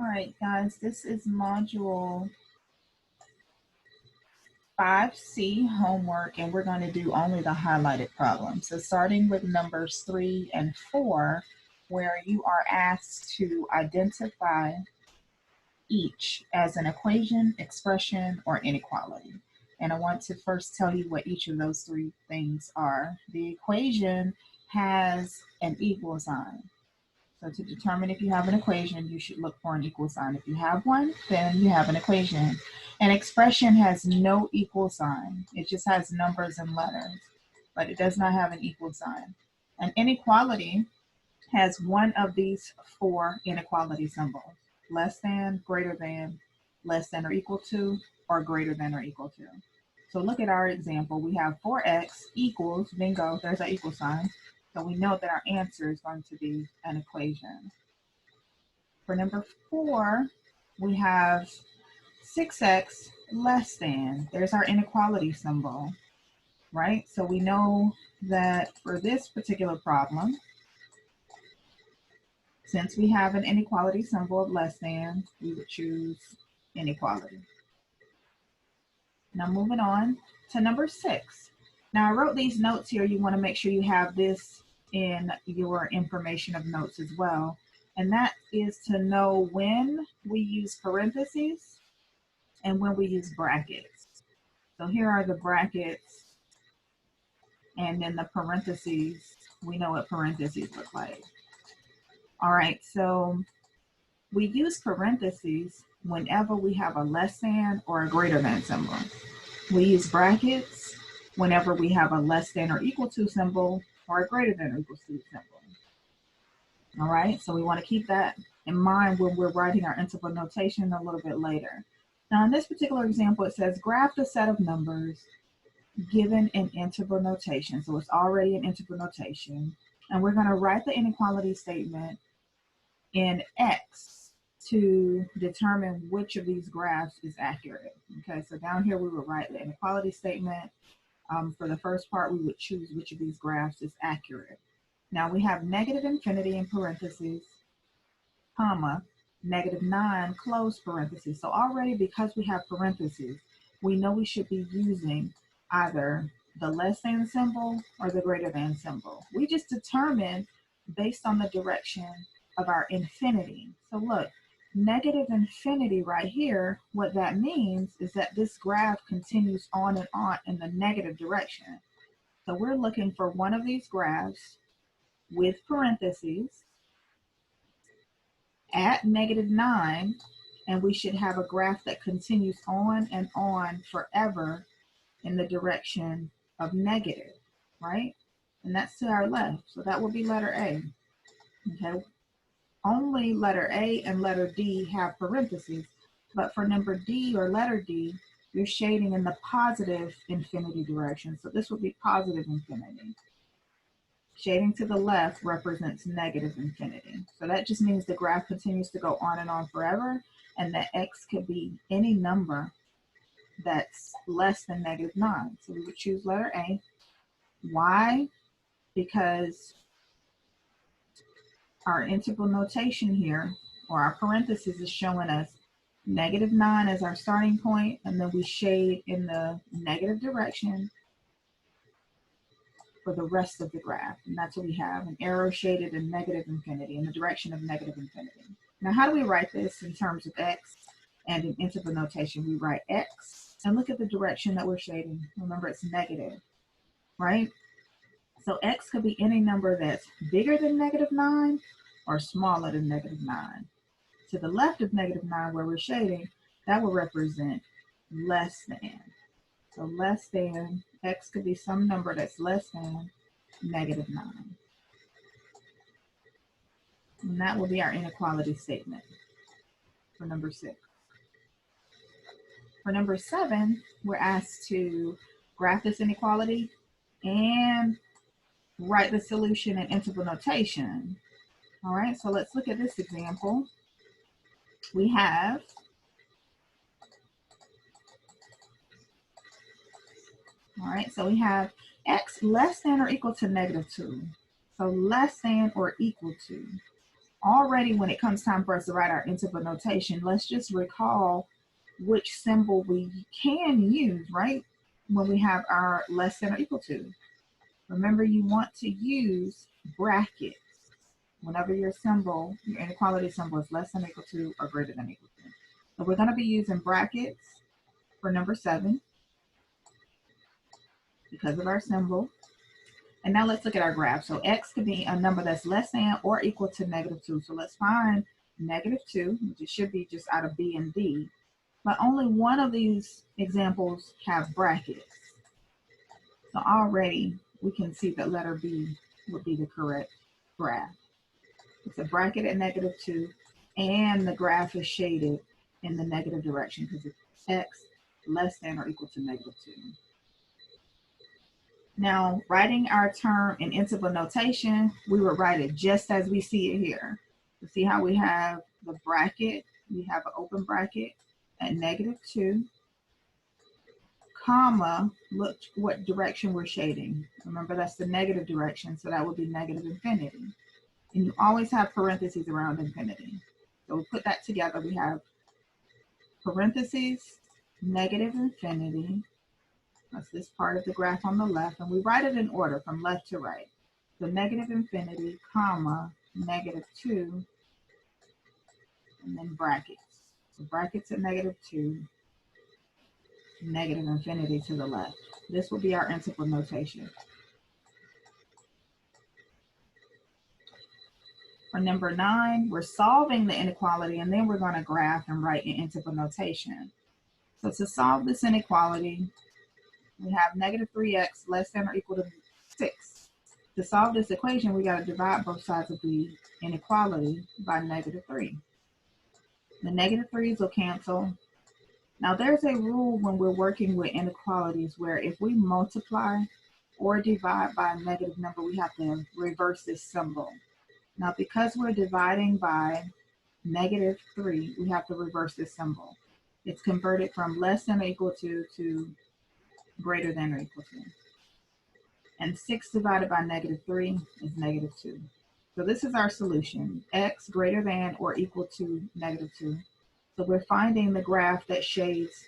All right, guys, this is module 5C homework, and we're going to do only the highlighted problems. So starting with numbers 3 and 4, where you are asked to identify each as an equation, expression, or inequality. And I want to first tell you what each of those three things are. The equation has an equal sign. So to determine if you have an equation, you should look for an equal sign. If you have one, then you have an equation. An expression has no equal sign. It just has numbers and letters, but it does not have an equal sign. An inequality has one of these four inequality symbols: less than, greater than, less than or equal to, or greater than or equal to. So look at our example. We have 4x equals, bingo, there's our equal sign. So we know that our answer is going to be an equation. For number 4, we have 6x less than. There's our inequality symbol, right? So we know that for this particular problem, since we have an inequality symbol of less than, we would choose inequality. Now moving on to number 6. Now I wrote these notes here. You want to make sure you have this in your information of notes as well. And that is to know when we use parentheses and when we use brackets. So here are the brackets and then the parentheses. We know what parentheses look like. All right, so we use parentheses whenever we have a less than or a greater than symbol. We use brackets whenever we have a less than or equal to symbol or a greater than or equal to symbol. All right, so we want to keep that in mind when we're writing our interval notation a little bit later. Now in this particular example, it says graph the set of numbers given in interval notation. So it's already an interval notation. And we're going to write the inequality statement in X to determine which of these graphs is accurate. Okay, so down here we would write the inequality statement. For the first part, we would choose which of these graphs is accurate. Now we have negative infinity in parentheses, comma, -9 close parentheses. So already, because we have parentheses, we know we should be using either the less than symbol or the greater than symbol. We just determine based on the direction of our infinity. So look, negative infinity right here, what that means is that this graph continues on and on in the negative direction. So we're looking for one of these graphs with parentheses at -9, and we should have a graph that continues on and on forever in the direction of negative, right? And that's to our left, so that will be letter A. Okay, only letter A and letter D have parentheses, but for number D or letter D, you're shading in the positive infinity direction, so this would be positive infinity. Shading to the left represents negative infinity. So that just means the graph continues to go on and on forever, and that X could be any number that's less than -9. So we would choose letter A. Why? Because our interval notation here, or our parentheses, is showing us -9 as our starting point, and then we shade in the negative direction for the rest of the graph. And that's what we have, an arrow shaded in negative infinity, in the direction of negative infinity. Now, how do we write this in terms of X and in interval notation? We write X, and look at the direction that we're shading. Remember, it's negative, right? So X could be any number that's bigger than -9 or smaller than -9. To the left of -9, where we're shading, that will represent less than. So less than, X could be some number that's less than -9. And that will be our inequality statement for number 6. For number 7, we're asked to graph this inequality and write the solution in interval notation. All right, so let's look at this example. We have X less than or equal to -2. So less than or equal to. already when it comes time for us to write our interval notation, let's just recall which symbol we can use, right? When we have our less than or equal to. Remember, you want to use brackets whenever your symbol, your inequality symbol is less than or equal to or greater than or equal to. So we're going to be using brackets for number 7 because of our symbol. And now let's look at our graph. So x could be a number that's less than or equal to -2. So let's find -2, which it should be just out of B and D. But only one of these examples have brackets. So already we can see that letter B would be the correct graph. It's a bracket at -2, and the graph is shaded in the negative direction because it's x less than or equal to -2. Now, writing our term in interval notation, we would write it just as we see it here. You see how we have the bracket, we have an open bracket at -2, comma, look what direction we're shading. Remember, that's the negative direction, so that would be negative infinity. And you always have parentheses around infinity. So we put that together, we have parentheses, negative infinity. That's this part of the graph on the left, and we write it in order from left to right. So negative infinity, comma, -2, and then brackets. So brackets at -2, negative infinity to the left. This will be our interval notation. For number 9, we're solving the inequality, and then we're going to graph and write in interval notation. So to solve this inequality, we have -3x less than or equal to 6. To solve this equation, we got to divide both sides of the inequality by -3. The -3's will cancel. Now there's a rule when we're working with inequalities where if we multiply or divide by a negative number, we have to reverse this symbol. Now because we're dividing by -3, we have to reverse this symbol. It's converted from less than or equal to greater than or equal to. And 6 divided by -3 is -2. So this is our solution, x greater than or equal to -2. So we're finding the graph that shades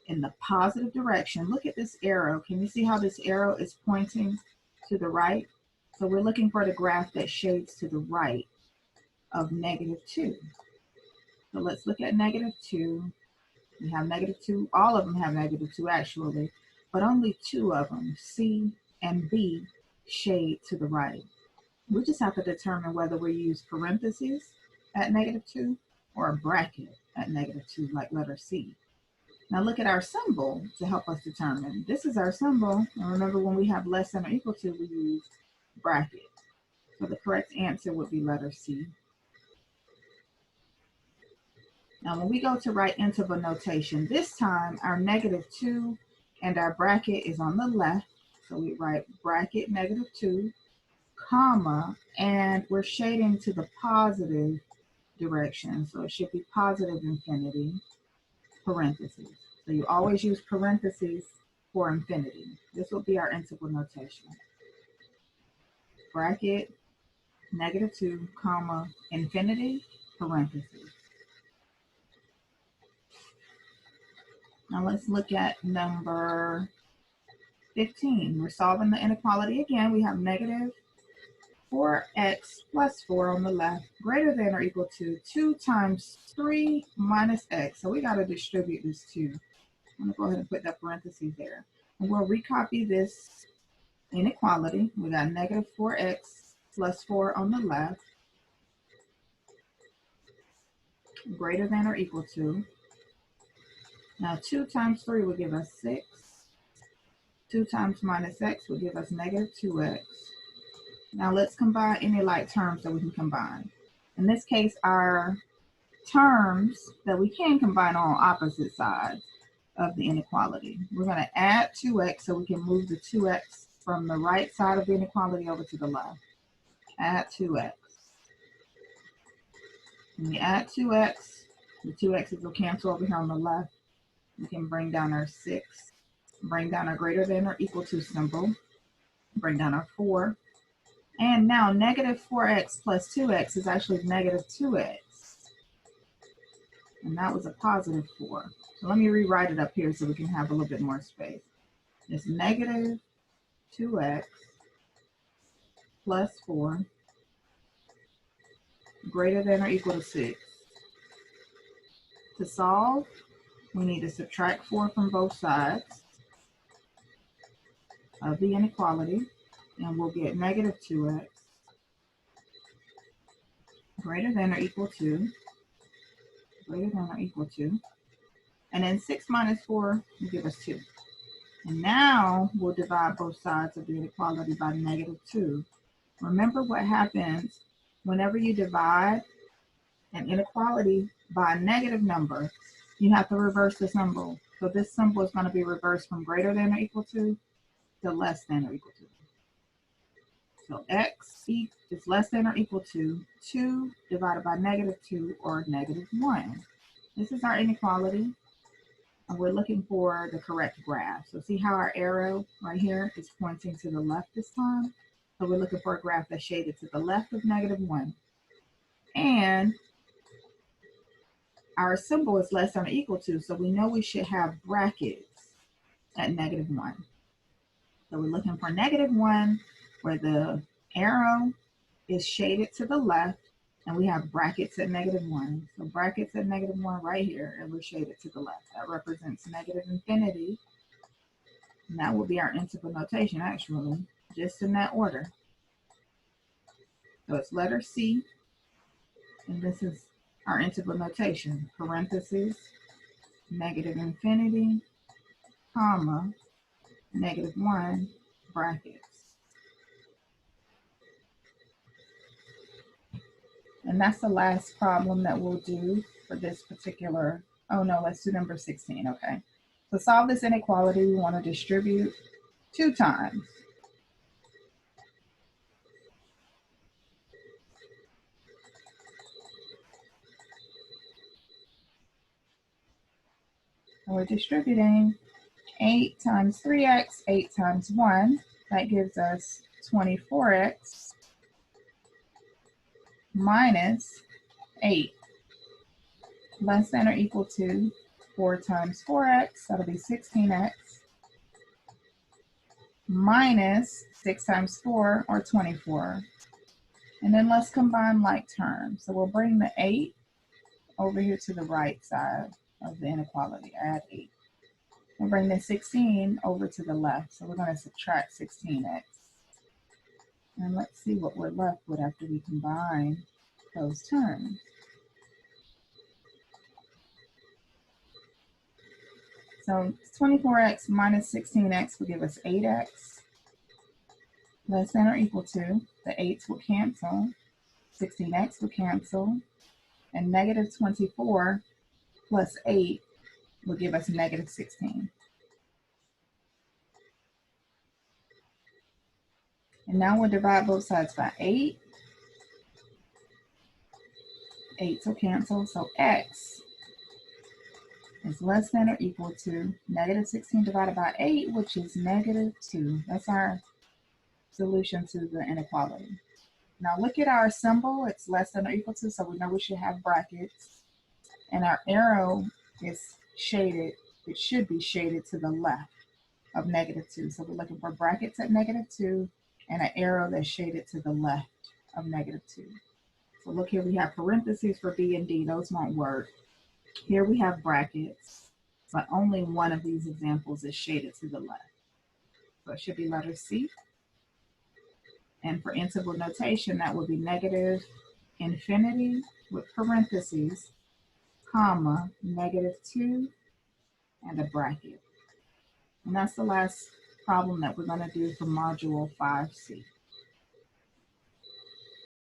in the positive direction. Look at this arrow. Can you see how this arrow is pointing to the right? So we're looking for the graph that shades to the right of -2. So let's look at -2. We have -2, all of them have -2 actually, but only 2 of them, C and B, shade to the right. We just have to determine whether we use parentheses at -2 or a bracket at -2, like letter C. Now look at our symbol to help us determine. This is our symbol, and remember when we have less than or equal to, we use bracket. So the correct answer would be letter C. Now when we go to write interval notation, this time our -2 and our bracket is on the left. So we write bracket -2, comma, and we're shading to the positive direction. So it should be positive infinity, parentheses. So you always use parentheses for infinity. This will be our interval notation. Bracket, -2, comma, infinity, parentheses. Now let's look at number 15. We're solving the inequality again. We have -4x plus 4 on the left greater than or equal to 2 times 3 minus x. So we got to distribute this 2. I'm going to go ahead and put that parentheses there. And we'll recopy this inequality. We got -4x plus 4 on the left greater than or equal to. Now 2 times 3 will give us 6. 2 times minus x will give us -2x. Now let's combine any like terms that we can combine. In this case, our terms that we can combine are on opposite sides of the inequality. We're going to add 2x so we can move the 2x from the right side of the inequality over to the left. Add 2x. When we add 2x, the 2x's will cancel over here on the left. We can bring down our 6, bring down our greater than or equal to symbol, bring down our 4, And now negative 4x plus 2x is actually negative 2x. And that was a positive 4. So let me rewrite it up here so we can have a little bit more space. It's negative 2x plus 4 greater than or equal to 6. To solve, we need to subtract 4 from both sides of the inequality, and we'll get negative 2x greater than or equal to, and then 6 minus 4 will give us 2. And now we'll divide both sides of the inequality by negative 2. Remember what happens whenever you divide an inequality by a negative number, you have to reverse the symbol. So this symbol is going to be reversed from greater than or equal to less than or equal to. So x is less than or equal to 2 divided by negative 2 or negative 1. This is our inequality, and we're looking for the correct graph. So see how our arrow right here is pointing to the left this time? So we're looking for a graph that's shaded to the left of negative 1. And our symbol is less than or equal to, so we know we should have brackets at negative 1. So we're looking for negative 1 where the arrow is shaded to the left, and we have brackets at negative 1. So brackets at negative 1 right here, and we're shaded to the left. That represents negative infinity. And that will be our integral notation, actually, just in that order. So it's letter C, and this is our integral notation, parentheses, negative infinity, comma, negative 1, brackets. And that's the last problem that we'll do for this particular, oh no, let's do number 16, okay. To solve this inequality, we want to distribute 2 times. And we're distributing 8 times 3x, 8 times 1. That gives us 24x minus 8 less than or equal to 4 times 4x, that'll be 16x, minus 6 times 4, or 24. And then let's combine like terms. So we'll bring the 8 over here to the right side of the inequality, add 8. We'll bring the 16 over to the left, so we're going to subtract 16x. And let's see what we're left with after we combine those terms. So 24x minus 16x will give us 8x, less than or equal to, the 8's will cancel, 16x will cancel, and negative 24 plus 8 will give us negative 16. And now we'll divide both sides by 8. 8's will cancel, so x is less than or equal to negative 16 divided by 8, which is negative 2. That's our solution to the inequality. Now look at our symbol. It's less than or equal to, so we know we should have brackets. And our arrow is shaded. It should be shaded to the left of negative 2. So we're looking for brackets at negative 2 and an arrow that's shaded to the left of negative 2. So look here, we have parentheses for B and D. Those won't work. Here we have brackets, but only one of these examples is shaded to the left. So it should be letter C. And for integral notation, that would be negative infinity with parentheses, comma, negative 2, and a bracket. And that's the last problem that we're going to do for Module 5C.